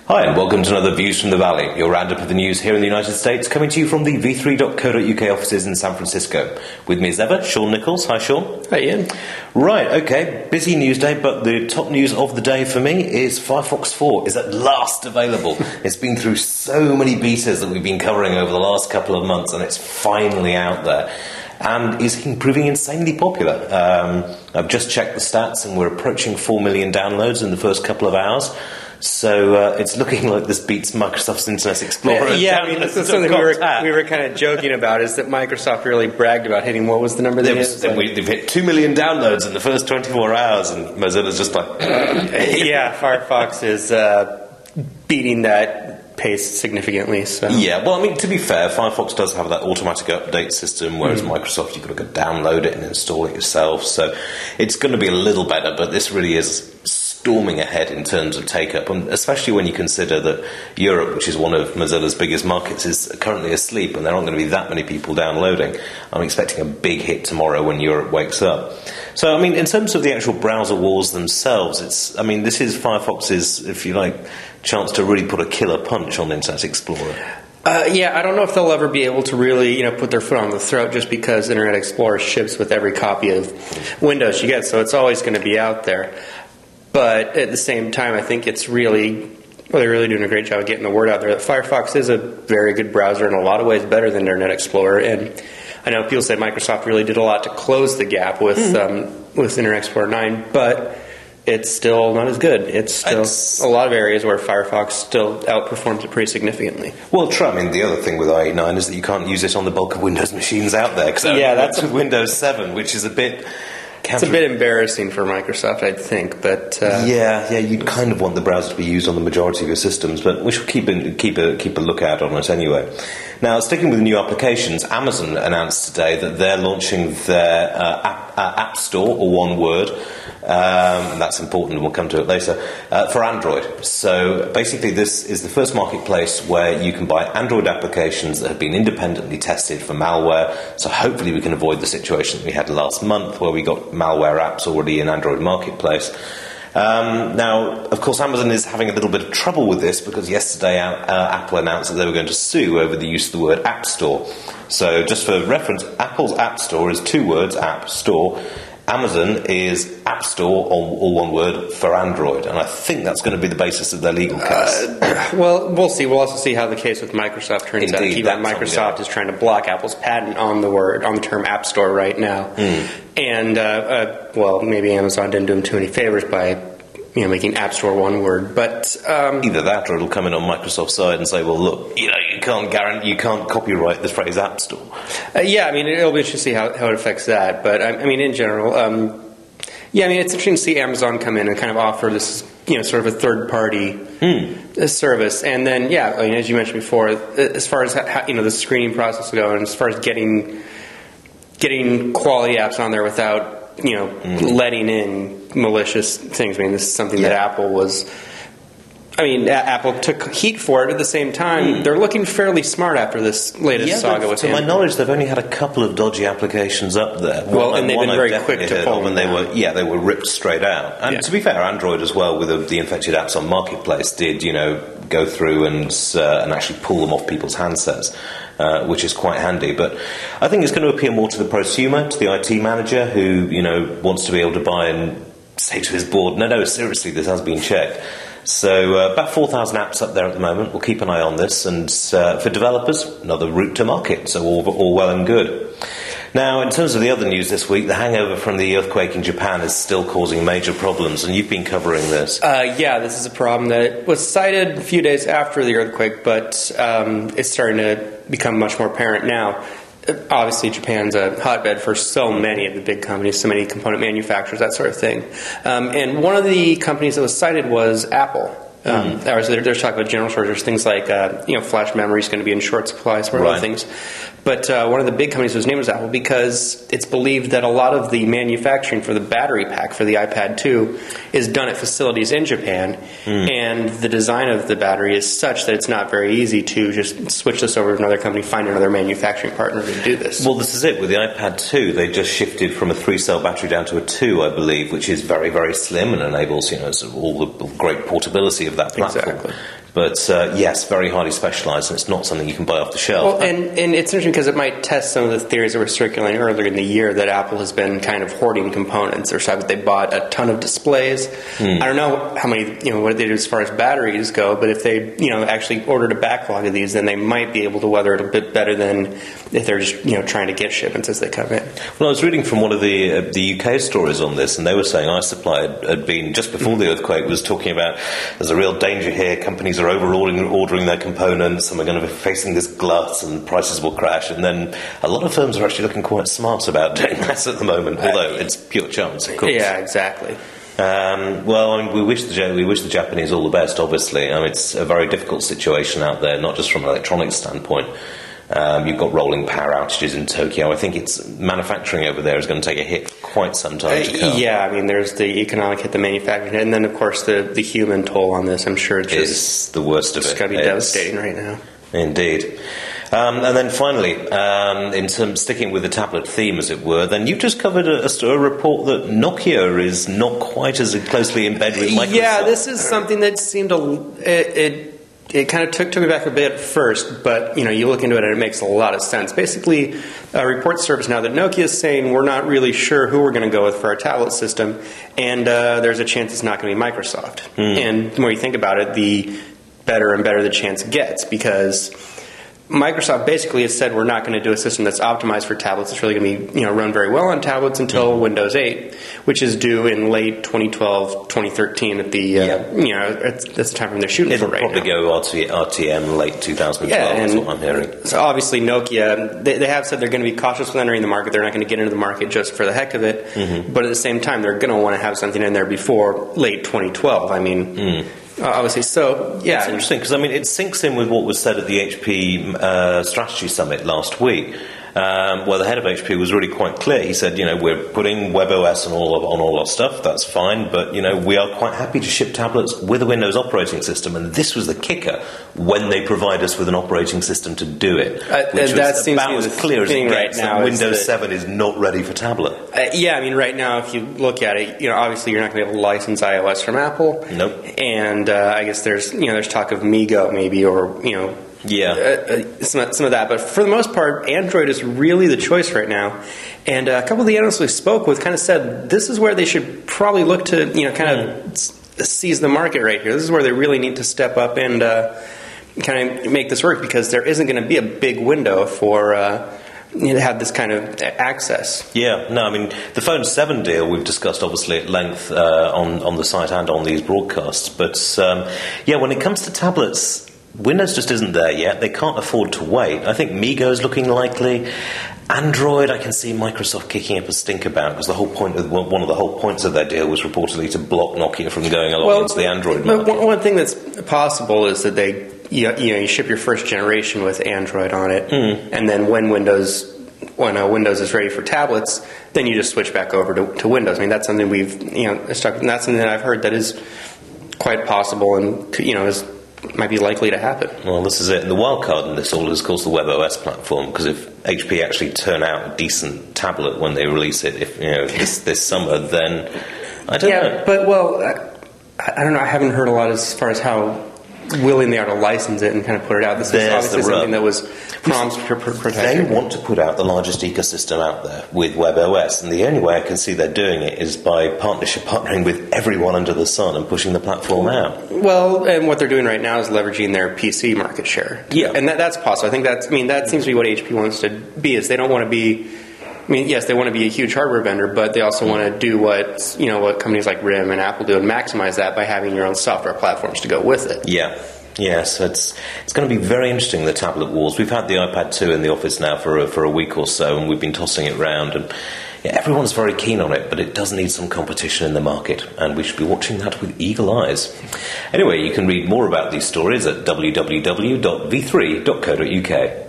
Hi and welcome to another Views from the Valley, your roundup of the news here in the United States, coming to you from the v3.co.uk offices in San Francisco. With me as ever, Shaun Nichols. Hi Shaun. Hi Iain. Right, okay, busy news day, but the top news of the day for me is Firefox 4 is at last available. It's been through so many betas that we've been covering over the last couple of months, and it's finally out there. And is proving insanely popular. I've just checked the stats, and we're approaching 4 million downloads in the first couple of hours. So it's looking like this beats Microsoft's Internet Explorer. Yeah, I mean, that's something we were kind of joking about, is that Microsoft really bragged about hitting, what was the number they hit? They've hit 2 million downloads in the first 24 hours, and Mozilla's just like... Yeah, Firefox is beating that pace significantly. So. Yeah, well, I mean, to be fair, Firefox does have that automatic update system, whereas Microsoft, you've got to go download it and install it yourself. So it's going to be a little better, but this really is storming ahead in terms of take-up, and especially when you consider that Europe, which is one of Mozilla's biggest markets, is currently asleep, and there aren't going to be that many people downloading. I'm expecting a big hit tomorrow when Europe wakes up. So, I mean, in terms of the actual browser wars themselves, this is Firefox's, if you like, chance to really put a killer punch on Internet Explorer. Yeah, I don't know if they'll ever be able to really, put their foot on the throat, just because Internet Explorer ships with every copy of Windows you get, so it's always going to be out there. But at the same time, I think they're really doing a great job of getting the word out there that Firefox is a very good browser, in a lot of ways better than Internet Explorer. And I know people say Microsoft really did a lot to close the gap with Internet Explorer 9, but it's still not as good. It's still a lot of areas where Firefox still outperforms it pretty significantly. Well, true. I mean, the other thing with IE 9 is that you can't use it on the bulk of Windows machines out there. That's with Windows 7, which is a bit... It's a bit embarrassing for Microsoft, I think, but... Yeah, you'd kind of want the browser to be used on the majority of your systems, but we should keep a lookout on it anyway. Now, sticking with new applications, Amazon announced today that they're launching their Appstore, or one word, and that's important, and we'll come to it later, for Android. So basically this is the first marketplace where you can buy Android applications that have been independently tested for malware, so hopefully we can avoid the situation that we had last month where we got malware apps already in Android Marketplace. Now, of course, Amazon is having a little bit of trouble with this because yesterday Apple announced that they were going to sue over the use of the word Appstore. So just for reference, Apple's App Store is 2 words, App Store. Amazon is Appstore, all one word, for Android, and I think that's going to be the basis of their legal case. Well, we'll see. We'll also see how the case with Microsoft turns out. Even Microsoft is trying to block Apple's patent on the term App Store right now, and maybe Amazon didn't do them too many favors by making App Store one word, but either that or it'll come in on Microsoft's side and say, well, look, you can't copyright the phrase App Store. It'll be interesting to see how it affects that. But in general, it's interesting to see Amazon come in and kind of offer this, sort of a third-party service, and then, as you mentioned before, as far as how, the screening process will go, and as far as getting quality apps on there without letting in malicious things. This is something that Apple was... Apple took heat for it. At the same time, they're looking fairly smart after this latest saga with Android. To my knowledge, they've only had a couple of dodgy applications up there. And they've been very quick to pull them down. They were ripped straight out. And to be fair, Android as well, with the infected apps on Marketplace, did go through and actually pull them off people's handsets. Which is quite handy, but I think it's going to appeal more to the prosumer, to the IT manager who wants to be able to buy and say to his board, no, seriously, this has been checked. So about 4,000 apps up there at the moment. We'll keep an eye on this, and for developers, another route to market. So all well and good. Now, in terms of the other news this week, the hangover from the earthquake in Japan is still causing major problems, and you've been covering this. This is a problem that was cited a few days after the earthquake, but it's starting to become much more apparent now. Obviously, Japan's a hotbed for so many of the big companies, so many component manufacturers, that sort of thing. And one of the companies that was cited was Apple. They're talking about general shortages, things like flash memory is going to be in short supply, sort of other things. But one of the big companies was named as Apple because it's believed that a lot of the manufacturing for the battery pack for the iPad 2 is done at facilities in Japan, and the design of the battery is such that it's not very easy to just switch this over to another company, find another manufacturing partner to do this. Well, this is it. With the iPad 2, they just shifted from a 3-cell battery down to a 2, I believe, which is very, very slim and enables sort of all the great portability of that platform. Exactly. But yes, very highly specialised, and it's not something you can buy off the shelf. Well, and it's interesting because it might test some of the theories that were circulating earlier in the year that Apple has been kind of hoarding components, or so that they bought a ton of displays. I don't know how many, what they do as far as batteries go, but if they, actually ordered a backlog of these, then they might be able to weather it a bit better than if they're just, trying to get shipments as they come in. Well, I was reading from one of the UK stories on this, and they were saying iSupply had been, just before the earthquake, was talking about there's a real danger here, companies are ordering their components, and we're going to be facing this glut, and prices will crash. And then a lot of firms are actually looking quite smart about doing that at the moment, although it's pure chance, of course. Yeah, exactly. We wish the Japanese all the best, obviously. It's a very difficult situation out there, not just from an electronics standpoint. You've got rolling power outages in Tokyo. I think it's manufacturing over there is going to take a hit for quite some time to come. Yeah, there's the economic hit, the manufacturing, and then, of course, the human toll on this. I'm sure it's the worst of it. It's going to be devastating right now. Indeed. And then finally, in terms sticking with the tablet theme, as it were, then you've just covered a report that Nokia is not quite as closely in bed with Microsoft. Yeah, this is something that seemed it kind of took me back a bit at first, but you look into it and it makes a lot of sense. Basically, a report surface now that Nokia is saying we're not really sure who we're going to go with for our tablet system, and there's a chance it's not going to be Microsoft. And the more you think about it, the better and better the chance gets, because Microsoft basically has said we're not going to do a system that's optimized for tablets. It's really going to be run very well on tablets until Windows 8, which is due in late 2012, 2013 at the that's the time frame they're shooting for right now. It'll probably go RTM late 2012 is what I'm hearing. So obviously Nokia, they have said they're going to be cautious with entering the market. They're not going to get into the market just for the heck of it. But at the same time, they're going to want to have something in there before late 2012. Obviously, so yeah, it's interesting because it syncs in with what was said at the HP Strategy Summit last week, where the head of HP was really quite clear. He said, we're putting WebOS on all our stuff. That's fine, but we are quite happy to ship tablets with a Windows operating system. And this was the kicker: when they provide us with an operating system to do it, which was about as clear as it gets. Right now, Windows 7 is not ready for tablet. Right now, if you look at it, obviously you're not going to be able to license iOS from Apple. Nope. And I guess there's talk of MeeGo maybe, or some of that. But for the most part, Android is really the choice right now. And a couple of the analysts we spoke with kind of said this is where they should probably look to kind of seize the market right here. This is where they really need to step up and kind of make this work, because there isn't going to be a big window for to have this kind of access. Yeah, no, the Phone 7 deal we've discussed obviously at length on the site and on these broadcasts. But when it comes to tablets, Windows just isn't there yet. They can't afford to wait. I think MeeGo is looking likely. Android, I can see Microsoft kicking up a stink about, because one of the whole points of their deal was reportedly to block Nokia from going along into the Android market. One thing that's possible is that they you ship your first generation with Android on it, and then when Windows is ready for tablets, then you just switch back over to Windows. That's something that's something that I've heard that is quite possible and might be likely to happen. Well, this is it. And the wild card in this all is, of course, the WebOS platform, because if HP actually turn out a decent tablet when they release it, this summer, then I don't know. Yeah, but I don't know. I haven't heard a lot as far as how willing they are to license it and kind of put it out. This is obviously something that was promised for protection. They want to put out the largest ecosystem out there with WebOS, and the only way I can see they're doing it is by partnering with everyone under the sun and pushing the platform out. Well, and what they're doing right now is leveraging their PC market share. Yeah. And that's possible. I think that seems to be what HP wants to be, is they don't want to be... yes, they want to be a huge hardware vendor, but they also want to do what companies like RIM and Apple do, and maximize that by having your own software platforms to go with it. Yeah, so it's going to be very interesting, the tablet wars. We've had the iPad 2 in the office now for a week or so, and we've been tossing it around, and everyone's very keen on it, but it does need some competition in the market, and we should be watching that with eagle eyes. Anyway, you can read more about these stories at www.v3.co.uk.